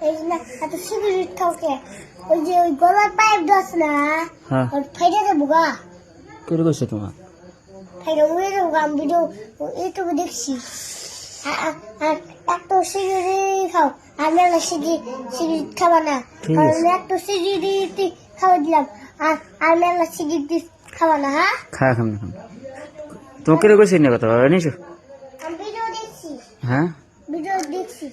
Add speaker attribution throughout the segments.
Speaker 1: এই না এত সিগারেট খাওকে ওই যে ওই গলার পাইপ দছ না
Speaker 2: হ্যাঁ
Speaker 1: ওর ফাইটা দেবো গা
Speaker 2: কে কইছে তোমার
Speaker 1: ফাইটা উড়ে দেবো গা আমি ভিডিও ইউটিউবে দেখছি আর একটা সিগারেট খাও আর মেলা সিগারেট খাবা না
Speaker 2: ঠিক
Speaker 1: কারণ
Speaker 2: আছে।
Speaker 1: একটা সিগারেট খাওয়া দিলাম আর মেলা সিগারেট খাবা না হ্যাঁ
Speaker 2: খায় খাম না খাম তোমাকে কে কইছে না কথা জানিস
Speaker 1: আমি ভিডিও দেখছি
Speaker 2: হ্যাঁ
Speaker 1: ভিডিও দেখছি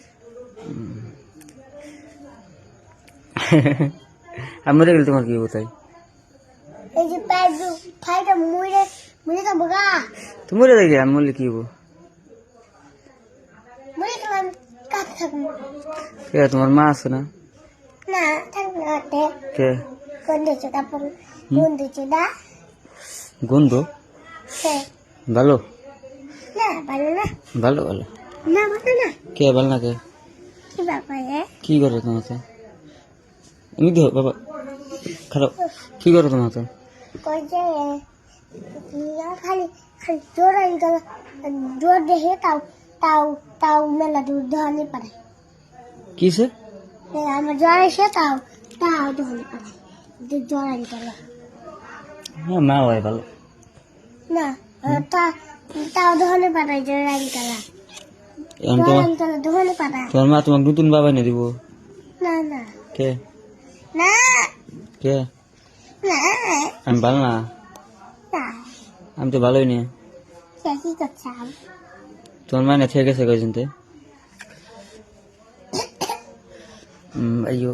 Speaker 2: আমি মরে গেলে তোমার কি কোথায়
Speaker 1: এই যে পাইপ ফাইটা মুড়ে মুড়ে দেবো গা
Speaker 2: তুমি মরে দেখি আমি মরলে কি হবো
Speaker 1: মুড়ে খেলাম কাছে থাকবো
Speaker 2: কে তোমার মা আছে না
Speaker 1: না থাকবে না
Speaker 2: কে
Speaker 1: গন্ধ চোদা গন্ধ চোদা
Speaker 2: গন্ধ
Speaker 1: হ্যাঁ
Speaker 2: ভালো
Speaker 1: না ভালো না
Speaker 2: ভালো ভালো
Speaker 1: না ভালো না
Speaker 2: কে ভালো না কে
Speaker 1: কি ব্যাপার
Speaker 2: কি করে তোমাকে এমনি তো বাবা খারাপ কি করো তোমাকে
Speaker 1: কইছে খালি খালি জোর আইগলা জোর দেখে তাও মেলা দূর ধরনে পারে
Speaker 2: কিসে
Speaker 1: আমার জ্বর এসে তাও ধরনে পারে জ্বর আইগলা
Speaker 2: হ্যাঁ মা হয় ভালো
Speaker 1: না তাও ধরনে পারে জ্বর আইগলা
Speaker 2: এখন
Speaker 1: জ্বর
Speaker 2: তোমার
Speaker 1: আইগলা ধরনে পারে
Speaker 2: তোমার মা তোমাকে নতুন বাবা এনে দিব
Speaker 1: না না
Speaker 2: কে
Speaker 1: না
Speaker 2: কে
Speaker 1: না
Speaker 2: আমি ভালো না
Speaker 1: না
Speaker 2: আমি তো ভালোই নি
Speaker 1: কি করছাম
Speaker 2: তোমার মানে ঠিক আছে কই চিনতে আইয়ো